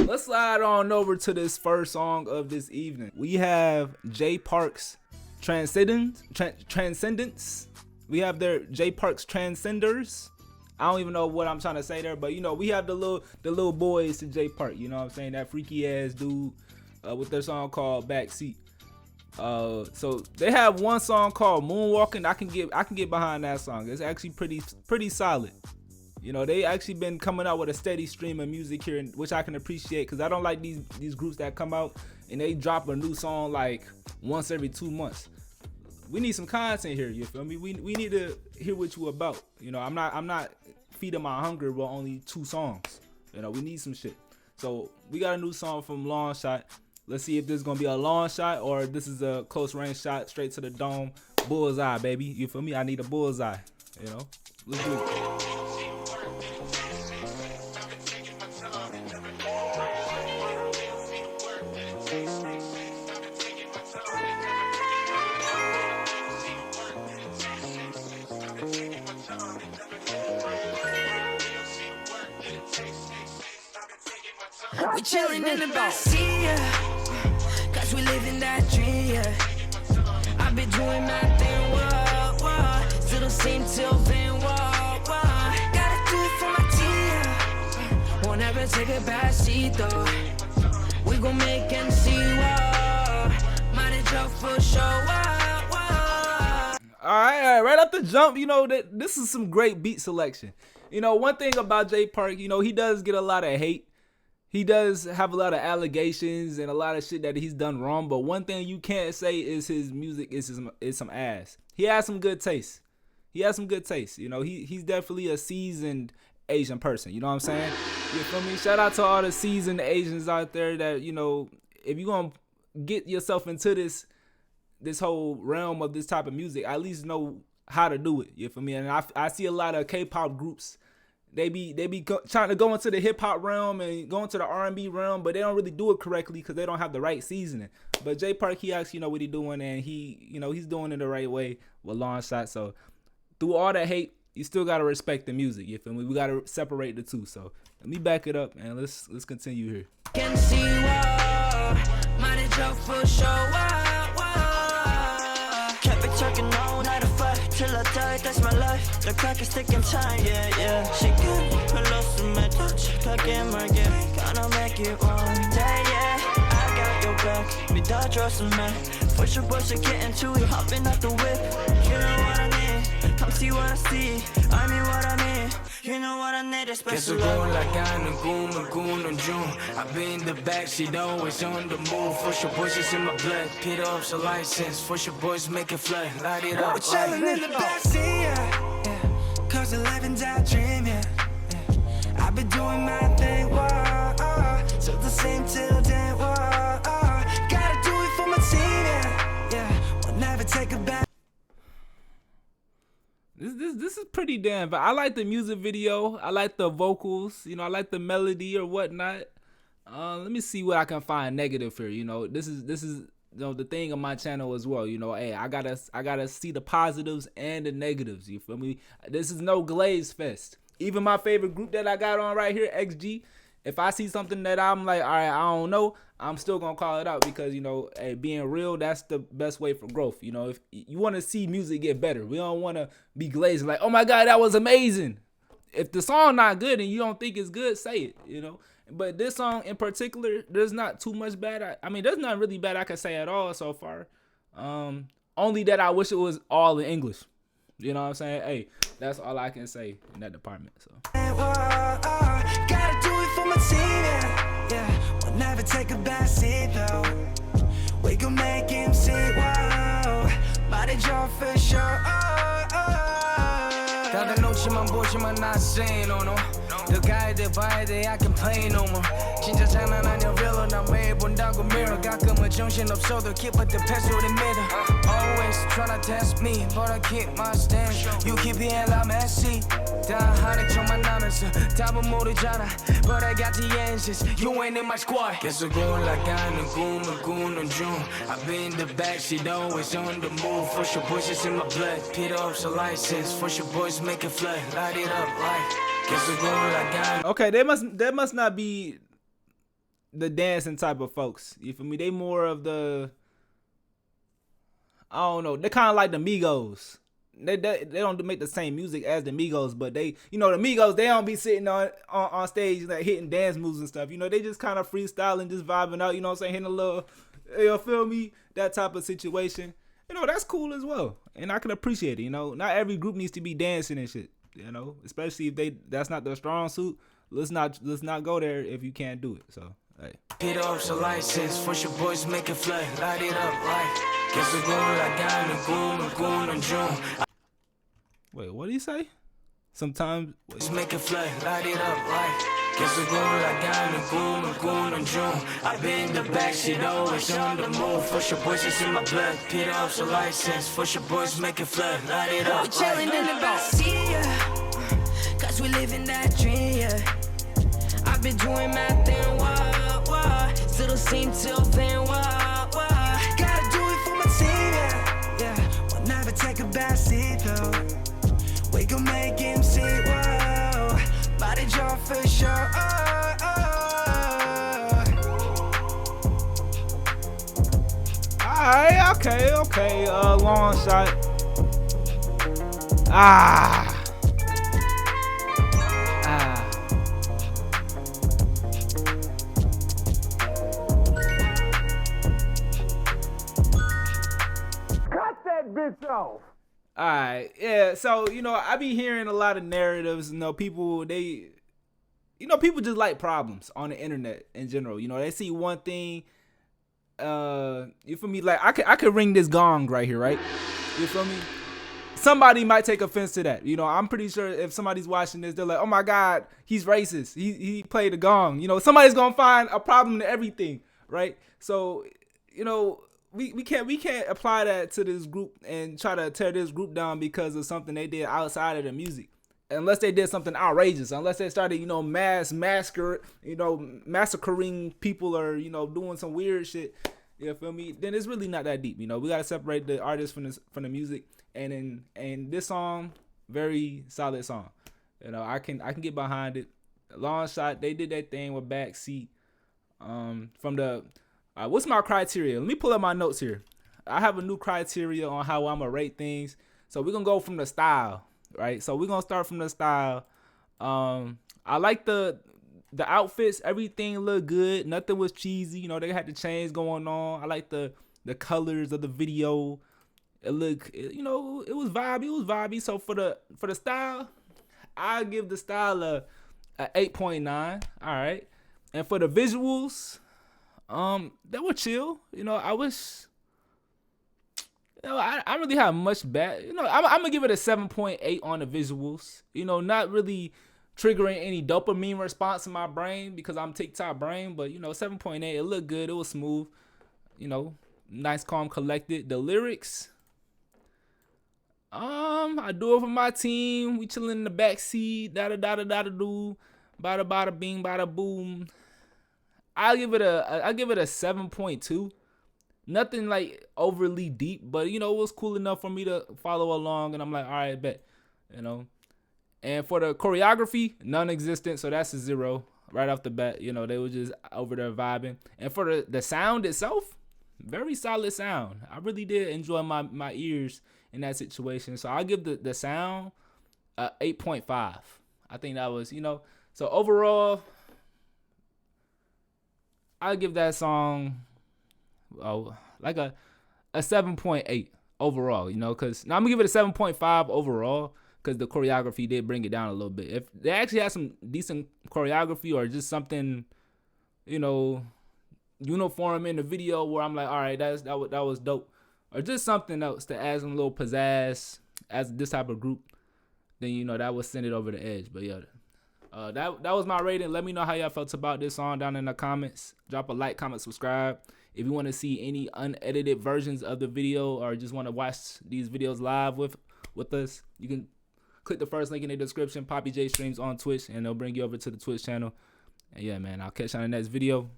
let's slide on over to this first song of this evening. We have Jay Park's Transcendence. We have their Jay Park's Transcenders. I don't even know what I'm trying to say there, but you know, we have the little boys to Jay Park. You know what I'm saying? That freaky ass dude with their song called Backseat. So they have one song called Moonwalking. I can get behind that song. It's actually pretty solid. You know, they actually been coming out with a steady stream of music here, which I can appreciate, because I don't like these groups that come out and they drop a new song like once every 2 months. We need some content here, you feel me? We need to hear what you about. You know, I'm not feeding my hunger with only 2 songs. You know, we need some shit. So we got a new song from LNGSHOT. Let's see if this is gonna be a long shot or this is a close range shot straight to the dome. Bullseye, baby. You feel me? I need a bullseye. You know? Let's do it. We chillin' in the backseat, yeah, cause we living that dream, yeah. I've been doing my thing, whoa, still the same till then, whoa. Gotta do it for my team, yeah. Won't ever take a backseat, though. We gon' make MC, whoa. Might as well for sure, whoa. Alright, right off the jump, you know, that this is some great beat selection. You know, one thing about Jay Park, you know, he does get a lot of hate. He does have a lot of allegations and a lot of shit that he's done wrong, but one thing you can't say is his music is some ass. He has some good taste. You know, he's definitely a seasoned Asian person. You know what I'm saying? You feel me? Shout out to all the seasoned Asians out there that, you know, if you're gonna get yourself into this whole realm of this type of music, at least know how to do it. You feel me? And I see a lot of K-pop groups. They be trying to go into the hip hop realm and go into the R&B realm, but they don't really do it correctly because they don't have the right seasoning. But Jay Park, he actually know what he's doing, and he's doing it the right way with LNGSHOT. So through all that hate, you still gotta respect the music. You feel me? We gotta separate the two. So let me back it up and let's continue here. Can see might as well for sure, kept it talking all night to fight till I die, that's my life. The clock is ticking time, yeah. She good, close to my touch, 가게 말게, gonna make it one day, yeah. I got your back, 믿어 줬으면 push getting to it, hopping out the whip. You know what I need, come see what I see, I mean what I mean. You know what I need, a special love. like I'm a June. I've been in the backseat, always on the move. For your boys, it's in my blood. Pit up's a license. For your boys, make it fly. Light it up. We're chillin' in the backseat, yeah. Cause we're living that dream, yeah. I've been doing my thing, whoa. So the same till then, whoa. Gotta do it for my team, yeah. We'll never take a back. This is pretty damn, but I like the music video. I like the vocals. You know, I like the melody or whatnot. Let me see what I can find negative here. You know, this is you know the thing on my channel as well. You know, hey, I gotta see the positives and the negatives. You feel me? This is no glaze fest. Even my favorite group that I got on right here, XG. If I see something that I'm like, all right, I don't know, I'm still gonna call it out because, you know, hey, being real, that's the best way for growth. You know, if you want to see music get better, we don't want to be glazing like, oh my God, that was amazing. If the song not good and you don't think it's good, say it, you know. But this song in particular, there's not too much bad. I mean, there's not really bad I can say at all so far. Only that I wish it was all in English. You know what I'm saying? Hey, that's all I can say in that department. So. Gotta do it for my team, yeah. We'll never take a backseat though. We gon' make him see, whoa. Body drop for sure. Cada noche만 보지만 not saying no no. The guy that buy it, I can play no more. 진짜 장난 아니야 real 나 매일 본다고 mirror. 가끔은 정신 없어도 keep it the past in the middle. Always tryna test me, but I keep my stance. You keep it like messy. 다 하는 척만 하면서 답은 모르잖아. But I got the answers. You ain't in my squad. 계속 올라가는 꿈을 꾸는 중. I've been in the backseat, always on the move. For your boys, it's in my blood. Pit up's a license. For your boys, make it flood. Light it up like. Okay, there must not be the dancing type of folks. You feel me? They more of the, I don't know. They're kind of like the Migos. They don't make the same music as the Migos, but they, the Migos, they don't be sitting on stage like hitting dance moves and stuff. They just kind of freestyling, just vibing out. You know what I'm saying? Hitting a little, you feel me? That type of situation. That's cool as well, and I can appreciate it. Not every group needs to be dancing and shit. Especially if that's not their strong suit. Let's not go there if you can't do it. So, hey. Hit up the license, for your boys make it fly, light it up like. Guess the goal I got in goon in June. Wait, what did he say? Sometimes just make it fly, light it up like. Guess the goal I got in goon in June. I been in the backseat, always on the move. For your boys, it's in my blood. Hit up the license, for your boys make it fly, light it up. We chillin' in the backseat, yeah. Cause we live in that dream, yeah. I've been doing my thing, wah. Still the same till then, wah. Gotta do it for my team, yeah. We'll never take a backseat, though. We gon' make him see, whoa. Body drop for sure, Alright, okay, long shot. Cut that bitch off. Alright, yeah, so, I be hearing a lot of narratives, people, people just like problems on the internet in general. They see one thing, you feel me? Like, I could ring this gong right here, right? You feel me? Somebody might take offense to that. I'm pretty sure if somebody's watching this, they're like, oh my God, he's racist. He played the gong. Somebody's gonna find a problem to everything, right? So, we can't apply that to this group and try to tear this group down because of something they did outside of the music. Unless they did something outrageous, unless they started, massacring people or, doing some weird shit, you feel me? Then it's really not that deep. We gotta separate the artist from the music. And this song, very solid song. I can get behind it. Long shot, they did that thing with Backseat. From the what's my criteria? Let me pull up my notes here. I have a new criteria on how I'm gonna rate things. So we're gonna go from the style, right? So we're gonna start from the style. I like the outfits. Everything looked good. Nothing was cheesy. They had the chains going on. I like the colors of the video. It looked, it was vibey. So for the style, I give the style a 8.9. All right. And for the visuals, they were chill. I wish, I really have much bad. I'm gonna give it a 7.8 on the visuals. Not really triggering any dopamine response in my brain because I'm TikTok brain, but 7.8. It looked good. It was smooth. Nice, calm, collected. The lyrics. I do it for my team. We chilling in the backseat. Da da da da da do. Bada bada bing bada boom. I give it a 7.2. Nothing like overly deep, but it was cool enough for me to follow along, and I'm like, all right, bet. And for the choreography, non-existent, so that's a 0 right off the bat. They were just over there vibing. And for the sound itself, very solid sound. I really did enjoy my ears in that situation. So I'll give the sound 8.5. I think that was, so overall, I'll give that song like a 7.8 overall, because now I'm gonna give it a 7.5 overall because the choreography did bring it down a little bit. If they actually had some decent choreography or just something, uniform in the video where I'm like, all right, that was dope, or just something else to add some little pizzazz as this type of group, then that would send it over the edge. But yeah, that was my rating. Let me know how y'all felt about this song down in the comments. Drop a like, comment, subscribe. If you want to see any unedited versions of the video or just want to watch these videos live with us, you can click the first link in the description. Poppy J streams on Twitch, and they'll bring you over to the Twitch channel. And yeah, man, I'll catch you on the next video.